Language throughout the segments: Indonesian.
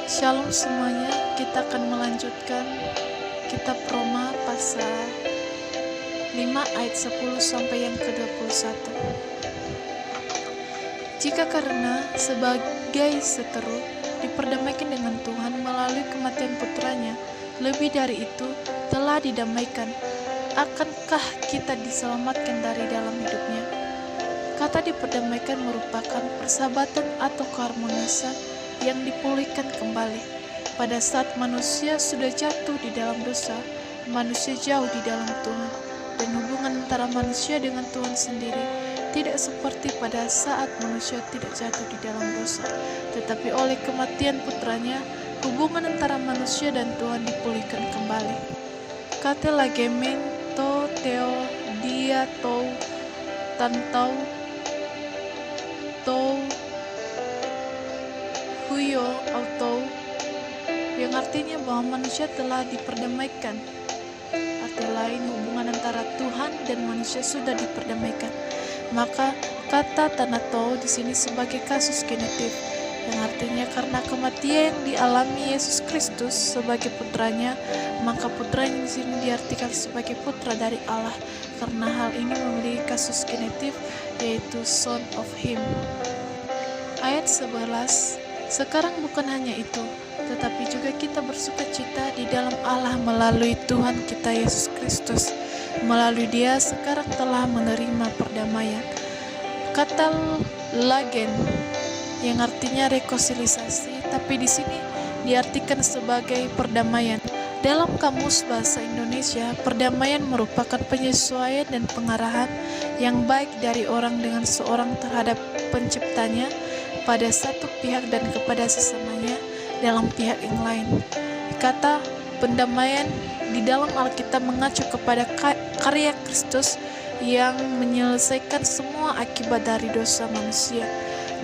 Shalom semuanya, kita akan melanjutkan kitab Roma pasal 5 ayat 10 sampai yang ke-21. Jika karena sebagai seteru diperdamaikan dengan Tuhan melalui kematian putranya, lebih dari itu telah didamaikan, akankah kita diselamatkan dari dalam hidupnya? Kata diperdamaikan merupakan persahabatan atau keharmonisan yang dipulihkan kembali. Pada saat manusia sudah jatuh di dalam dosa, manusia jauh di dalam Tuhan, dan hubungan antara manusia dengan Tuhan sendiri tidak seperti pada saat manusia tidak jatuh di dalam dosa, tetapi oleh kematian putranya, hubungan antara manusia dan Tuhan dipulihkan kembali. Kata legemen to teo dia tou tantau to huyo atau yang artinya bahwa manusia telah diperdamaikan. Arti lain, hubungan antara Tuhan dan manusia sudah diperdamaikan. Maka kata tanato di sini sebagai kasus genitif, yang artinya karena kematian yang dialami Yesus Kristus sebagai putranya, maka putranya di sini diartikan sebagai putra dari Allah. Karena hal ini memiliki kasus genitif, yaitu son of him. Ayat 11, sekarang bukan hanya itu, tetapi juga kita bersukacita di dalam Allah melalui Tuhan kita Yesus Kristus. Melalui Dia sekarang telah menerima perdamaian. Kata lagen yang artinya rekonsiliasi, tapi di sini diartikan sebagai perdamaian. Dalam kamus bahasa Indonesia, perdamaian merupakan penyesuaian dan pengarahan yang baik dari orang dengan seorang terhadap penciptanya pada satu pihak dan kepada sesamanya dalam pihak yang lain. Kata pendamaian di dalam Alkitab mengacu kepada karya Kristus yang menyelesaikan semua akibat dari dosa manusia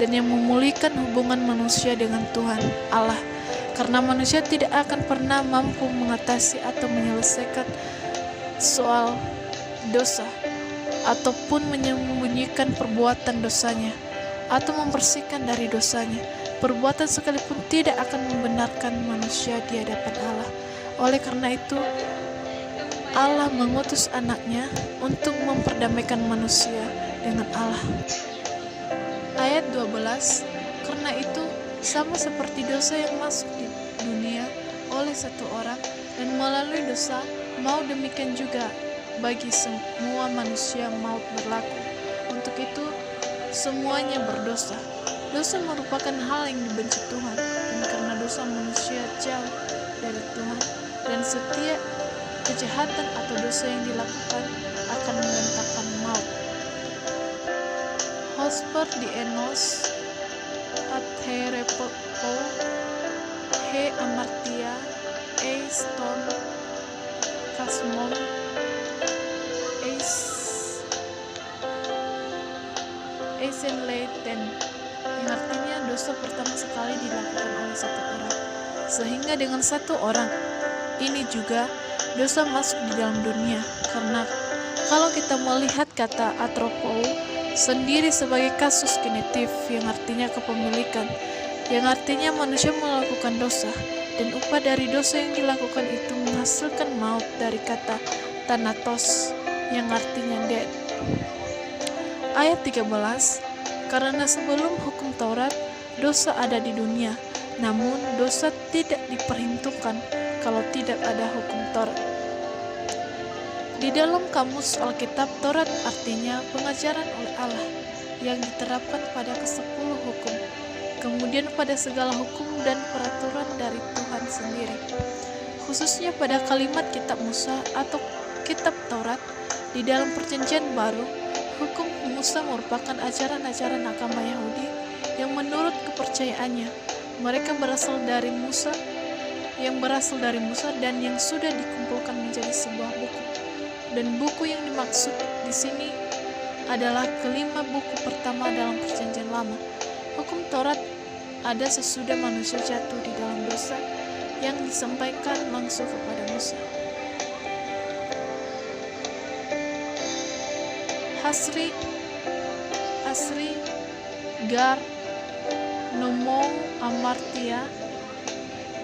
dan yang memulihkan hubungan manusia dengan Tuhan Allah. Karena manusia tidak akan pernah mampu mengatasi atau menyelesaikan soal dosa ataupun menyembunyikan perbuatan dosanya atau membersihkan dari dosanya. Perbuatan sekalipun tidak akan membenarkan manusia di hadapan Allah. Oleh karena itu, Allah mengutus anaknya untuk memperdamaikan manusia dengan Allah. Ayat 12, karena itu sama seperti dosa yang masuk di dunia oleh satu orang, dan melalui dosa mau demikian juga bagi semua manusia maut berlaku. Untuk itu semuanya berdosa. Dosa merupakan hal yang dibenci Tuhan, dan karena dosa manusia jauh dari Tuhan, dan setiap kejahatan atau dosa yang dilakukan akan mendatangkan maut. Hosper di Enos Atherepo He Amartia Eiston Kasmon Eisenleiten, yang artinya dosa pertama sekali dilakukan oleh satu orang, sehingga dengan satu orang ini juga dosa masuk di dalam dunia. Karena kalau kita melihat kata atropo sendiri sebagai kasus genitif yang artinya kepemilikan, yang artinya manusia melakukan dosa, dan upah dari dosa yang dilakukan itu menghasilkan maut dari kata thanatos yang artinya dead. Ayat 13, karena sebelum hukum Taurat dosa ada di dunia, namun dosa tidak diperhitungkan kalau tidak ada hukum Taurat. Di dalam kamus Alkitab, Taurat artinya pengajaran oleh Allah yang diterapkan pada ke-10 hukum, kemudian pada segala hukum dan peraturan dari Tuhan sendiri. Khususnya pada kalimat kitab Musa atau kitab Taurat, di dalam perjanjian baru, hukum Musa merupakan ajaran-ajaran agama Yahudi yang menurut kepercayaannya mereka berasal dari Musa, dan yang sudah dikumpulkan menjadi sebuah buku. Dan buku yang dimaksud di sini adalah kelima buku pertama dalam perjanjian lama. Hukum Taurat ada sesudah manusia jatuh di dalam dosa yang disampaikan langsung kepada Musa. Asri Gar Nomou Amartia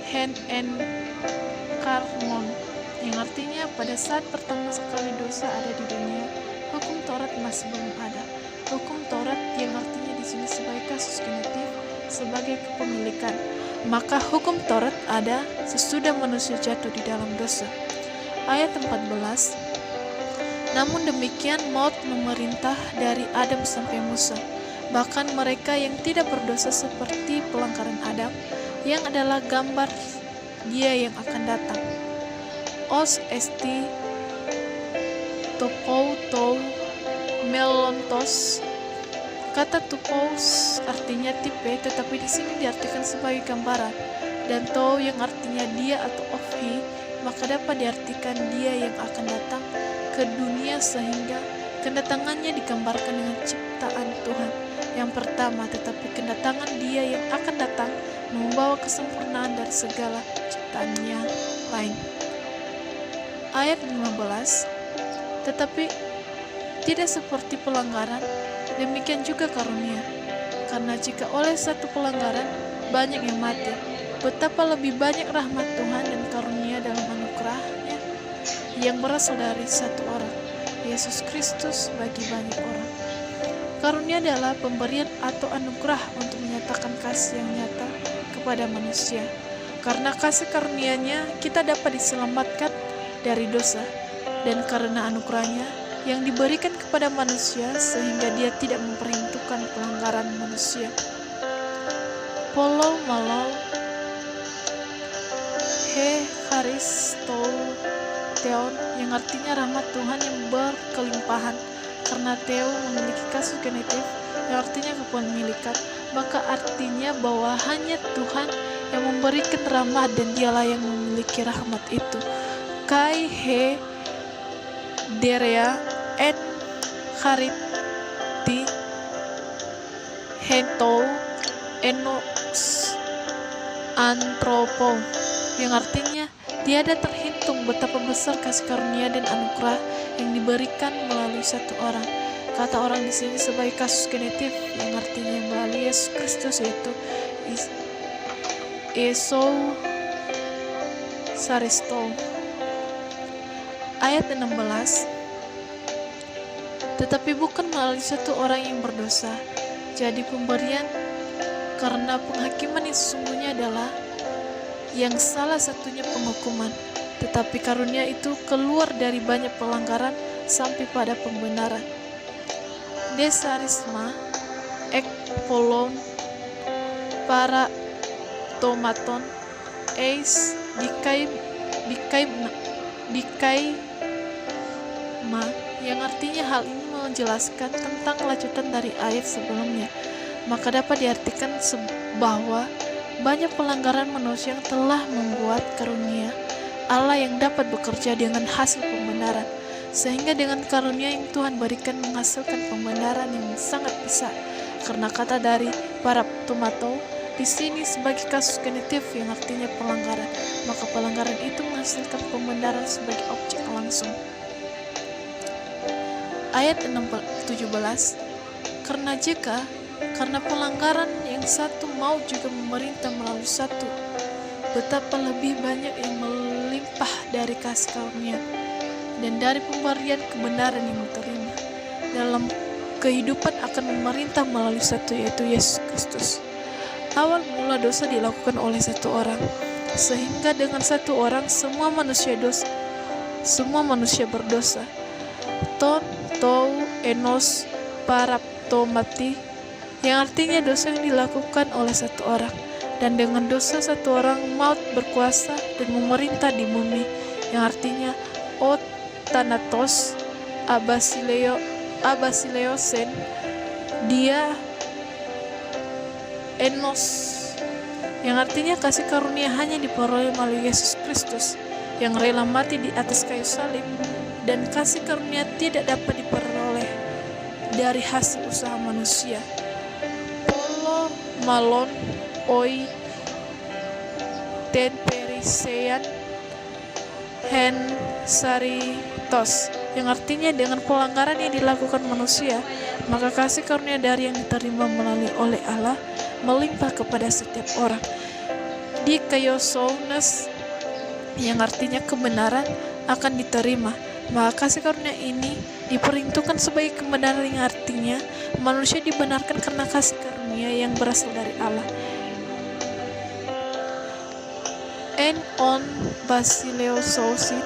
hen en karmon, yang artinya pada saat pertama sekali dosa ada di dunia, hukum Taurat masih belum ada. Hukum Taurat yang artinya di sini sebagai kasus genetik, sebagai kepemilikan. Maka hukum Taurat ada sesudah manusia jatuh di dalam dosa. Ayat 14, namun demikian maut memerintah dari Adam sampai Musa, bahkan mereka yang tidak berdosa seperti pelanggaran Adam, yang adalah gambar dia yang akan datang. Os esti topou tou melontos. Kata tupous artinya tipe, tetapi di sini diartikan sebagai gambaran, dan tou yang artinya dia atau ofhi, maka dapat diartikan dia yang akan datang ke dunia, sehingga kedatangannya digambarkan dengan ciptaan Tuhan yang pertama, tetapi kedatangan dia yang akan datang membawa kesempurnaan dari segala ciptaan yang lain. Ayat 15, tetapi tidak seperti pelanggaran, demikian juga karunia. Karena jika oleh satu pelanggaran banyak yang mati, betapa lebih banyak rahmat Tuhan dan karunia dalam anugerahnya yang berasal dari satu orang, Yesus Kristus, bagi banyak orang. Karunia adalah pemberian atau anugerah untuk menyatakan kasih yang nyata kepada manusia. Karena kasih karunia-Nya kita dapat diselamatkan dari dosa, dan karena anugerahnya yang diberikan kepada manusia sehingga dia tidak memperhitungkan pelanggaran manusia. Polo malol he haristo teon, yang artinya rahmat Tuhan yang berkelimpahan. Karena Theo memiliki kasus genetik yang artinya kepemilikan, maka artinya bahwa hanya Tuhan yang memberikan rahmat dan dialah yang memiliki rahmat itu. Kai he derea en hariti hento enos antropo, yang artinya tiada terhitung betapa besar kasih karunia dan anugerah yang diberikan melalui satu orang. Kata orang di sini sebagai kasus genetik yang artinya melalui Yesus Kristus, yaitu Esou Saristo. Ayat 16, tetapi bukan melalui satu orang yang berdosa. Jadi pemberian karena penghakiman yang sesungguhnya adalah yang salah satunya penghukuman, tetapi karunia itu keluar dari banyak pelanggaran sampai pada pembenaran. Desarisma ek polon para tomaton eis dikai ma, yang artinya hal ini menjelaskan tentang lanjutan dari ayat sebelumnya. Maka dapat diartikan bahwa banyak pelanggaran manusia yang telah membuat karunia Allah yang dapat bekerja dengan hasil pembenaran, sehingga dengan karunia yang Tuhan berikan menghasilkan pembenaran yang sangat besar. Karena kata dari para tomato di sini sebagai kasus genetik yang artinya pelanggaran, maka pelanggaran itu menghasilkan pembenaran sebagai objek langsung. Ayat 17, karena pelanggaran yang satu mau juga memerintah melalui satu, betapa lebih banyak yang melimpah dari kasih karunia dan dari pemberian kebenaran yang diterima dalam kehidupan akan memerintah melalui satu, yaitu Yesus Kristus. Awal mula dosa dilakukan oleh satu orang, sehingga dengan satu orang semua manusia berdosa. Ton tou enos paraptomati, yang artinya dosa yang dilakukan oleh satu orang, dan dengan dosa satu orang maut berkuasa dan memerintah di bumi, yang artinya o thanatos abasileosen dia enos, yang artinya kasih karunia hanya diperoleh melalui Yesus Kristus yang rela mati di atas kayu salib, dan kasih karunia tidak dapat diperoleh dari hasil usaha manusia. Polo malon oi ten perisean hen saritos, yang artinya dengan pelanggaran yang dilakukan manusia, maka kasih karunia dari yang diterima melalui oleh Allah melimpah kepada setiap orang. dikaiosounes, yang artinya kebenaran, akan diterima. Maka kasih karunia ini diperuntukkan sebagai kebenaran, yang artinya manusia dibenarkan karena kasih karunia yang berasal dari Allah. En on basileosousin,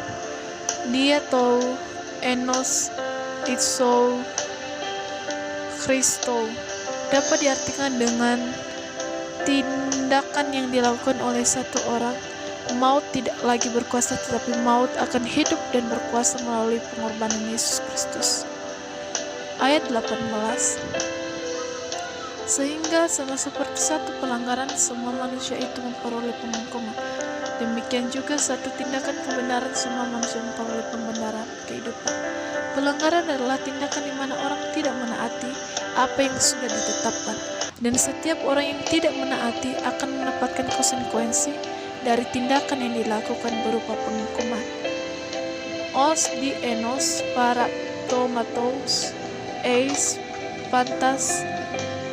dia tahu enos itsou Kristo, dapat diartikan dengan tindakan yang dilakukan oleh satu orang. Maut tidak lagi berkuasa, tetapi maut akan hidup dan berkuasa melalui pengorbanan Yesus Kristus. Ayat 18. Sehingga sama seperti satu pelanggaran, semua manusia itu memperoleh penghukuman. Demikian juga satu tindakan kebenaran, semua manusia memperoleh pembenaran kehidupan. Pelanggaran adalah tindakan di mana orang tidak menaati apa yang sudah ditetapkan, dan setiap orang yang tidak menaati akan mendapatkan konsekuensi dari tindakan yang dilakukan berupa penghukuman. Os di enos para tomatos eis pantas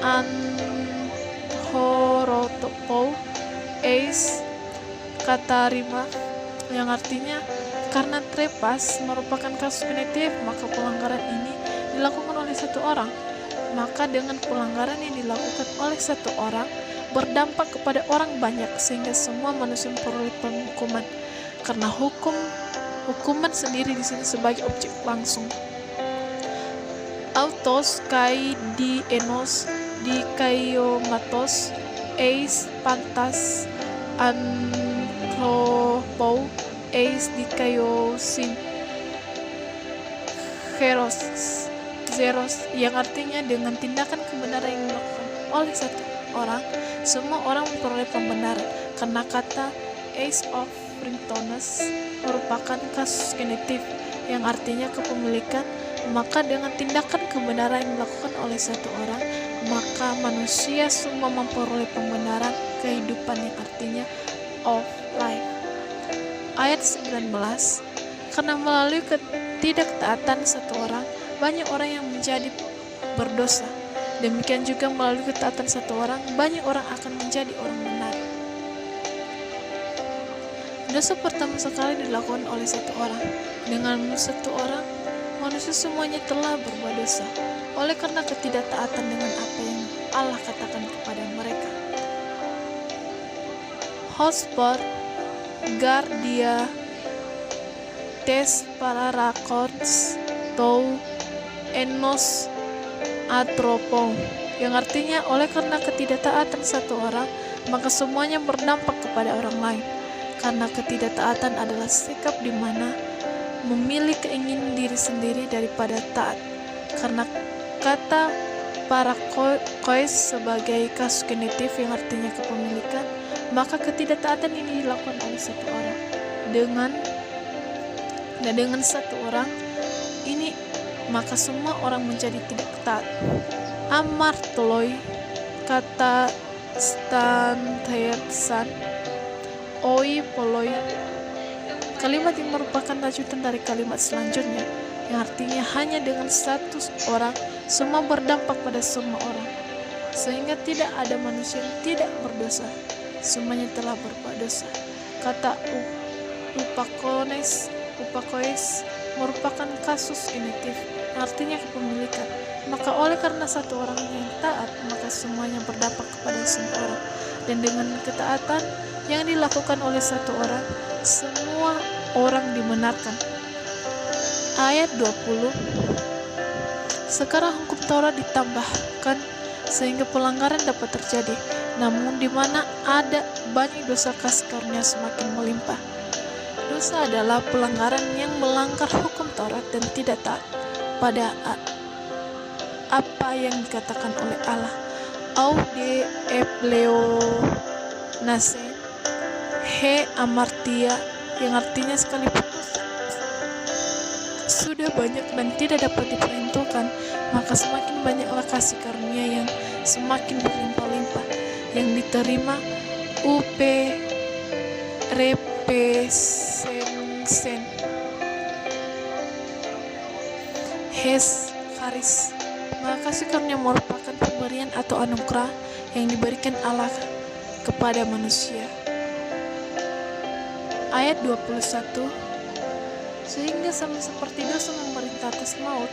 anhorotopo eis katarima, yang artinya karena trepas merupakan kasus punitif, maka pelanggaran ini dilakukan oleh satu orang. Maka dengan pelanggaran yang dilakukan oleh satu orang berdampak kepada orang banyak, sehingga semua manusia memperoleh penghukuman. Karena hukuman sendiri di sini sebagai objek langsung. Autos kai di enos di kaiomatos eis pantas anthropo eis di kaiosin zeros, yang artinya dengan tindakan kebenaran yang dilakukan oleh satu orang, semua orang memperoleh pembenaran. Karena kata eis of Brintones merupakan kasus genitif, yang artinya kepemilikan. Maka dengan tindakan kebenaran yang dilakukan oleh satu orang, maka manusia semua memperoleh pembenaran kehidupan, yang artinya of life. Ayat 19. Karena melalui ketidaktaatan satu orang, banyak orang yang menjadi berdosa. Demikian juga melalui ketaatan satu orang, banyak orang akan menjadi orang benar. Dosa pertama sekali dilakukan oleh satu orang. Dengan satu orang, manusia semuanya telah berbuat dosa oleh karena ketidaktaatan dengan apa yang Allah katakan kepada mereka. Hosper Gardia tes para records tou enos atropo, yang artinya oleh karena ketidaktaatan satu orang, maka semuanya berdampak kepada orang lain. Karena ketidaktaatan adalah sikap di mana memilih keinginan diri sendiri daripada taat. Karena kata para kois sebagai kasus genitif, yang artinya kepemilikan, maka ketidaktaatan ini dilakukan oleh satu orang. Dengan satu orang ini, maka semua orang menjadi tidak taat. Amartoloi kata stantersan oi poloi, kalimat yang merupakan lanjutan dari kalimat selanjutnya, yang artinya hanya dengan satu orang semua berdampak pada semua orang, sehingga tidak ada manusia yang tidak berdosa, semuanya telah berbuat dosa. Kata upakoes merupakan kasus genitif, artinya kepemilikan. Maka oleh karena satu orang yang taat, maka semuanya berdampak kepada semua orang. Dan dengan ketaatan yang dilakukan oleh satu orang, semua orang dibenarkan. Ayat 20. Sekarang hukum Taurat ditambahkan sehingga pelanggaran dapat terjadi. Namun di mana ada banyak dosa, kasih karunia semakin melimpah. Dosa adalah pelanggaran yang melanggar hukum Taurat dan tidak taat pada apa yang dikatakan oleh Allah. Au de epleo nase he amartia, yang artinya sekalipun sudah banyak dan tidak dapat diperhitungkan, maka semakin banyaklah kasih karunia yang semakin berlimpah-limpah yang diterima upe repesensen hes charis. Maka kasih karunia merupakan pemberian atau anugerah yang diberikan Allah kepada manusia. ayat 21, sehingga sama seperti dosa memerintah atas maut,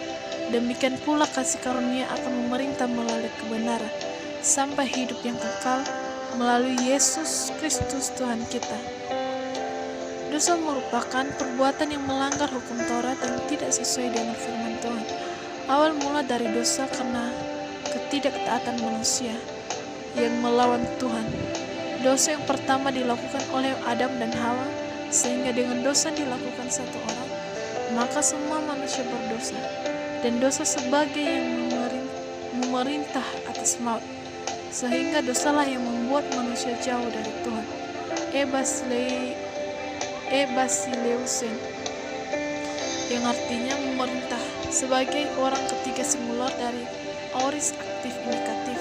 demikian pula kasih karunia akan memerintah melalui kebenaran, sampai hidup yang kekal melalui Yesus Kristus Tuhan kita. Dosa merupakan perbuatan yang melanggar hukum Taurat yang tidak sesuai dengan firman Tuhan. Awal mula dari dosa karena ketidaktaatan manusia yang melawan Tuhan. Dosa yang pertama dilakukan oleh Adam dan Hawa, sehingga dengan dosa dilakukan satu orang, maka semua manusia berdosa. Dan dosa sebagai yang memerintah atas maut, sehingga dosalah yang membuat manusia jauh dari Tuhan. Basileusen, yang artinya memerintah, sebagai orang ketiga singular dari aorist aktif indikatif.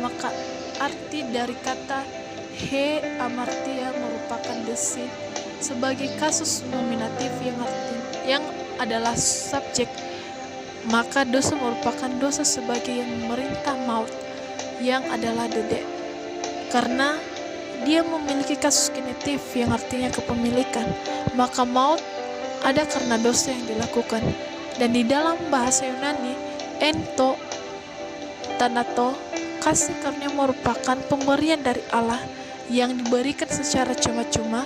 Maka arti dari kata he amartia merupakan desin sebagai kasus nominatif yang adalah subjek. Maka dosa merupakan dosa sebagai yang memerintah maut, yang adalah dedek, karena dia memiliki kasus genitif yang artinya kepemilikan. Maka maut ada karena dosa yang dilakukan. Dan di dalam bahasa Yunani, ento tanato, kasih karunia merupakan pemberian dari Allah yang diberikan secara cuma-cuma,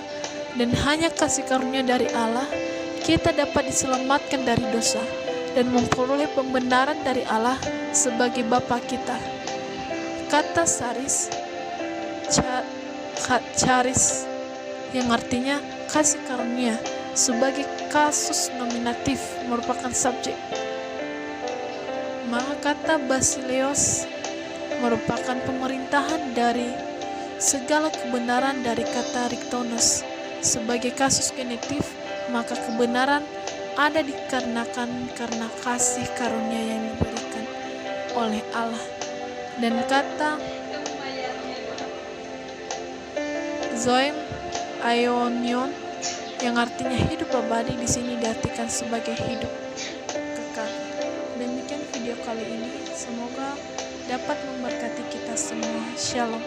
dan hanya kasih karunia dari Allah kita dapat diselamatkan dari dosa dan memperoleh pembenaran dari Allah sebagai Bapa kita. Kata charis yang artinya kasih karunia sebagai kasus nominatif merupakan subjek. Maka kata basileos merupakan pemerintahan dari segala kebenaran dari kata riktonos sebagai kasus genitif. Maka kebenaran ada dikarenakan karena kasih karunia yang diberikan oleh Allah. Dan kata zoem aionion yang artinya hidup abadi di sini diartikan sebagai hidup kekal. Demikian video kali ini, semoga dapat memberkati kita semua. Shalom.